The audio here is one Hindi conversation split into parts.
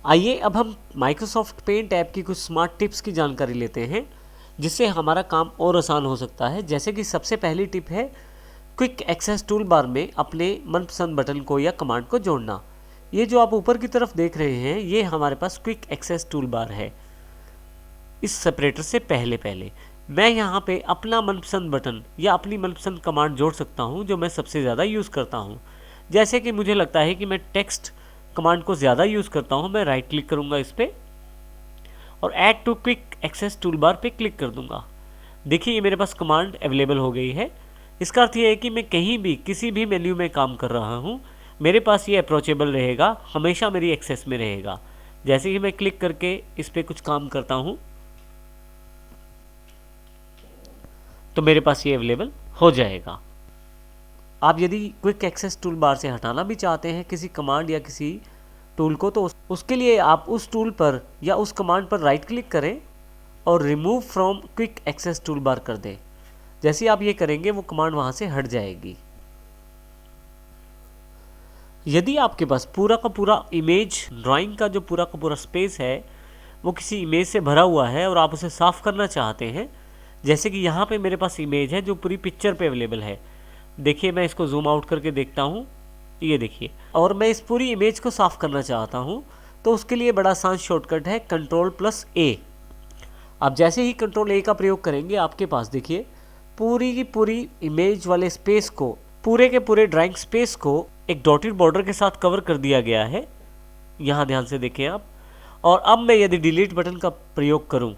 आइए अब हम माइक्रोसॉफ्ट पेंट ऐप की कुछ स्मार्ट टिप्स की जानकारी लेते हैं जिससे हमारा काम और आसान हो सकता है। जैसे कि सबसे पहली टिप है क्विक एक्सेस टूल बार में अपने मनपसंद बटन को या कमांड को जोड़ना। ये जो आप ऊपर की तरफ देख रहे हैं ये हमारे पास क्विक एक्सेस टूल बार है। इस सेपरेटर से पहले मैं यहाँ पे अपना मनपसंद बटन या अपनी मनपसंद कमांड जोड़ सकता हूँ जो मैं सबसे ज़्यादा यूज़ करता हूँ। जैसे कि मुझे लगता है कि मैं टेक्स्ट कमांड को ज़्यादा यूज़ करता हूँ, मैं राइट क्लिक करूँगा इस पर और add to quick access toolbar पे क्लिक कर दूँगा। देखिए ये मेरे पास कमांड अवेलेबल हो गई है। इसका अर्थ ये है कि मैं कहीं भी किसी भी मेन्यू में काम कर रहा हूँ, मेरे पास ये अप्रोचेबल रहेगा, हमेशा मेरी एक्सेस में रहेगा। जैसे ही मैं क्लिक करके इस पर कुछ काम करता हूँ तो मेरे पास ये अवेलेबल हो जाएगा। आप यदि क्विक एक्सेस टूल बार से हटाना भी चाहते हैं किसी कमांड या किसी टूल को तो उसके लिए आप उस टूल पर या उस कमांड पर राइट क्लिक करें और remove from quick access toolbar कर दें। जैसे आप ये करेंगे वो कमांड वहाँ से हट जाएगी। यदि आपके पास पूरा का पूरा इमेज ड्राइंग का जो पूरा का पूरा स्पेस है वो किसी इमेज से भरा हुआ है और आप उसे साफ़ करना चाहते हैं, जैसे कि यहाँ पे मेरे पास इमेज है जो पूरी पिक्चर पे अवेलेबल है। देखिए मैं इसको जूम आउट करके देखता हूँ, ये देखिए, और मैं इस पूरी इमेज को साफ़ करना चाहता हूँ तो उसके लिए बड़ा आसान शॉर्टकट है Ctrl+A। आप जैसे ही Ctrl+A का प्रयोग करेंगे आपके पास देखिए पूरी की पूरी इमेज वाले स्पेस को, पूरे के पूरे ड्राइंग स्पेस को एक डॉटेड बॉर्डर के साथ कवर कर दिया गया है। यहाँ ध्यान से देखें आप। और अब मैं यदि डिलीट बटन का प्रयोग करूँ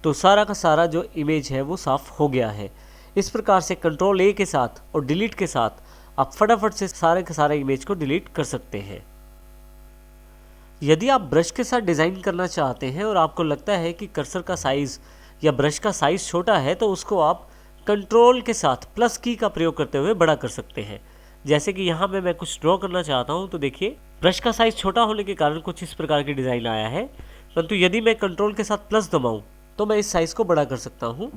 तो सारा का सारा जो इमेज है वो साफ़ हो गया है। इस प्रकार से Ctrl+A के साथ और डिलीट के साथ आप फटाफट से सारे के सारे इमेज को डिलीट कर सकते हैं। यदि आप ब्रश के साथ डिज़ाइन करना चाहते हैं और आपको लगता है कि कर्सर का साइज़ या ब्रश का साइज़ छोटा है तो उसको आप कंट्रोल के साथ प्लस की का प्रयोग करते हुए बड़ा कर सकते हैं। जैसे कि यहाँ पे मैं कुछ ड्रॉ करना चाहता हूँ तो देखिए ब्रश का साइज़ छोटा होने के कारण कुछ इस प्रकार की डिज़ाइन आया है, परंतु यदि मैं कंट्रोल के साथ प्लस दबाऊँ तो मैं इस साइज़ को बड़ा कर सकता हूँ।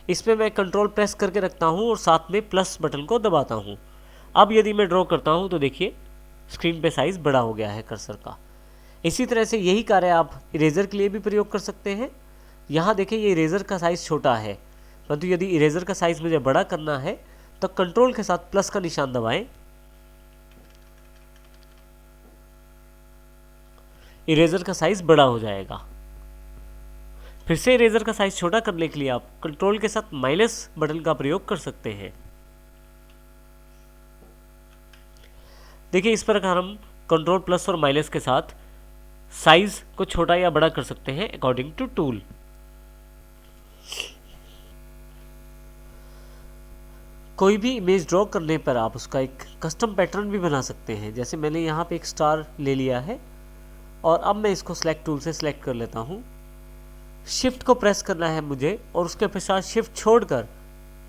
इसमें मैं कंट्रोल प्रेस करके रखता हूँ और साथ में प्लस बटन को दबाता हूँ। अब यदि मैं ड्रॉ करता हूँ तो देखिए स्क्रीन पे साइज़ बड़ा हो गया है कर्सर का। इसी तरह से यही कार्य आप इरेज़र के लिए भी प्रयोग कर सकते हैं। यहाँ देखिए ये इरेज़र का साइज़ छोटा है, परंतु यदि इरेज़र का साइज़ मुझे बड़ा करना है तो कंट्रोल के साथ प्लस का निशान दबाएं। इरेज़र का साइज़ बड़ा हो जाएगा। फिर से इरेज़र का साइज़ छोटा करने के लिए आप कंट्रोल के साथ माइनस बटन का प्रयोग कर सकते हैं। देखिए इस प्रकार हम कंट्रोल प्लस और माइनस के साथ साइज़ को छोटा या बड़ा कर सकते हैं अकॉर्डिंग टू टूल। कोई भी इमेज ड्रॉ करने पर आप उसका एक कस्टम पैटर्न भी बना सकते हैं। जैसे मैंने यहाँ पे एक स्टार ले लिया है और अब मैं इसको सेलेक्ट टूल से सेलेक्ट कर लेता हूँ। शिफ्ट को प्रेस करना है मुझे और उसके पश्चात शिफ्ट छोड़कर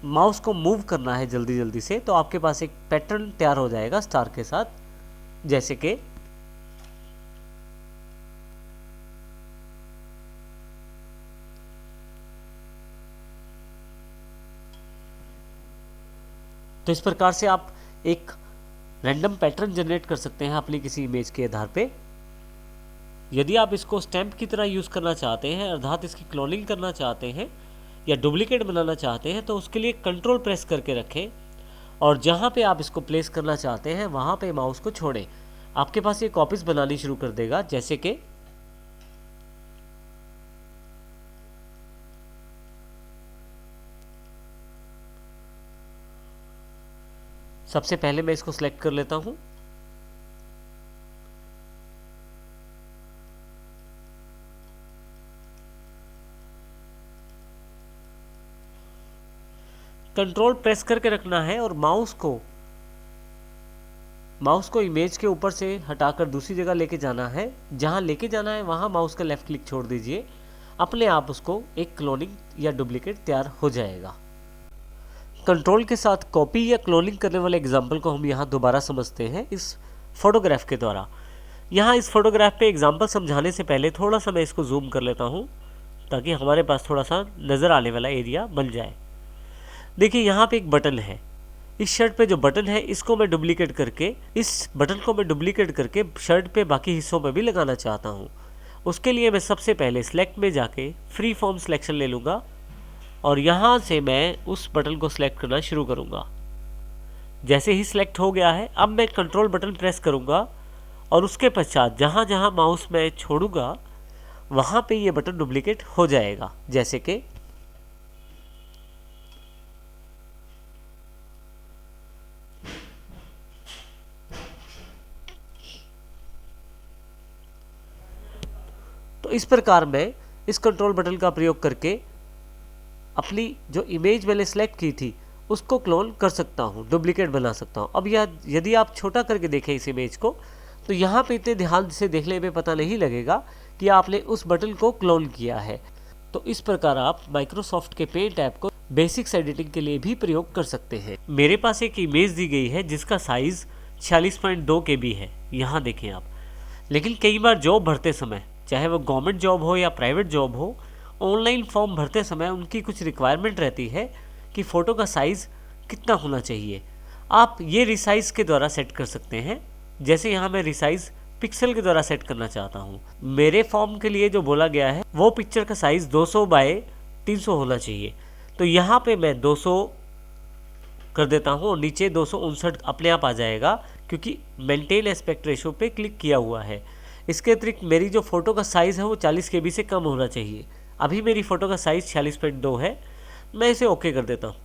माउस को मूव करना है जल्दी जल्दी से, तो आपके पास एक पैटर्न तैयार हो जाएगा स्टार के साथ। जैसे कि तो इस प्रकार से आप एक रैंडम पैटर्न जनरेट कर सकते हैं अपनी किसी इमेज के आधार पे। यदि आप इसको स्टैम्प की तरह यूज़ करना चाहते हैं अर्थात इसकी क्लोनिंग करना चाहते हैं या डुप्लीकेट बनाना चाहते हैं तो उसके लिए कंट्रोल प्रेस करके रखें और जहाँ पे आप इसको प्लेस करना चाहते हैं वहाँ पे माउस को छोड़ें। आपके पास ये कॉपीज़ बनानी शुरू कर देगा। जैसे कि सबसे पहले मैं इसको सिलेक्ट कर लेता हूँ। कंट्रोल प्रेस करके रखना है और माउस को इमेज के ऊपर से हटाकर दूसरी जगह लेके जाना है। जहाँ लेके जाना है वहाँ माउस का लेफ्ट क्लिक छोड़ दीजिए, अपने आप उसको एक क्लोनिंग या डुप्लीकेट तैयार हो जाएगा। कंट्रोल के साथ कॉपी या क्लोनिंग करने वाले एग्जाम्पल को हम यहाँ दोबारा समझते हैं इस फोटोग्राफ के द्वारा। यहाँ इस फोटोग्राफ पे एग्जाम्पल समझाने से पहले थोड़ा सा मैं इसको जूम कर लेता हूँ ताकि हमारे पास थोड़ा सा नज़र आने वाला एरिया बन जाए। देखिए यहाँ पे एक बटन है, इस शर्ट पे जो बटन है इसको मैं डुप्लीकेट करके, इस बटन को मैं डुप्लीकेट करके शर्ट पे बाकी हिस्सों में भी लगाना चाहता हूँ। उसके लिए मैं सबसे पहले सिलेक्ट में जाके फ्री फॉर्म सिलेक्शन ले लूँगा और यहाँ से मैं उस बटन को सिलेक्ट करना शुरू करूँगा। जैसे ही सिलेक्ट हो गया है, अब मैं कंट्रोल बटन प्रेस करूँगा और उसके पश्चात जहाँ जहाँ माउस मैं छोड़ूंगा वहाँ पे ये बटन डुप्लीकेट हो जाएगा। जैसे कि तो इस प्रकार मैं इस कंट्रोल बटन का प्रयोग करके अपनी जो इमेज मैंने सेलेक्ट की थी उसको क्लोन कर सकता हूँ, डुप्लीकेट बना सकता हूँ। अब यदि आप छोटा करके देखें इस इमेज को, तो यहाँ पे इतने ध्यान से देखने में पता नहीं लगेगा कि आपने उस बटन को क्लोन किया है। तो इस प्रकार आप माइक्रोसॉफ्ट के पेंट ऐप को बेसिक्स एडिटिंग के लिए भी प्रयोग कर सकते हैं। मेरे पास एक इमेज दी गई है जिसका साइज़ 46.2 KB है, यहाँ देखें आप। लेकिन कई बार जॉब भरते समय, चाहे वो गवर्नमेंट जॉब हो या प्राइवेट जॉब हो, ऑनलाइन फॉर्म भरते समय उनकी कुछ रिक्वायरमेंट रहती है कि फ़ोटो का साइज़ कितना होना चाहिए। आप ये रिसाइज़ के द्वारा सेट कर सकते हैं। जैसे यहाँ मैं रिसाइज़ पिक्सल के द्वारा सेट करना चाहता हूँ। मेरे फॉर्म के लिए जो बोला गया है वो पिक्चर का साइज़ 200 बाय 300 होना चाहिए। तो यहाँ पे मैं 200 कर देता हूँ और नीचे 259 अपने आप आ जाएगा, क्योंकि मेंटेन एस्पेक्ट रेशो पे क्लिक किया हुआ है। इसके अतिरिक्त मेरी जो फ़ोटो का साइज़ है वो 40 KB से कम होना चाहिए। अभी मेरी फ़ोटो का साइज़ 46.2 है। मैं इसे ओके कर देता हूँ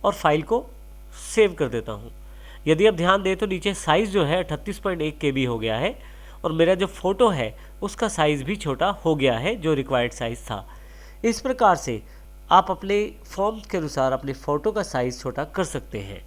और फाइल को सेव कर देता हूँ। यदि आप ध्यान दें तो नीचे साइज़ जो है 38.1 KB हो गया है और मेरा जो फ़ोटो है उसका साइज़ भी छोटा हो गया है जो रिक्वायर्ड साइज़ था। इस प्रकार से आप अपने फॉर्म के अनुसार अपने फ़ोटो का साइज़ छोटा कर सकते हैं।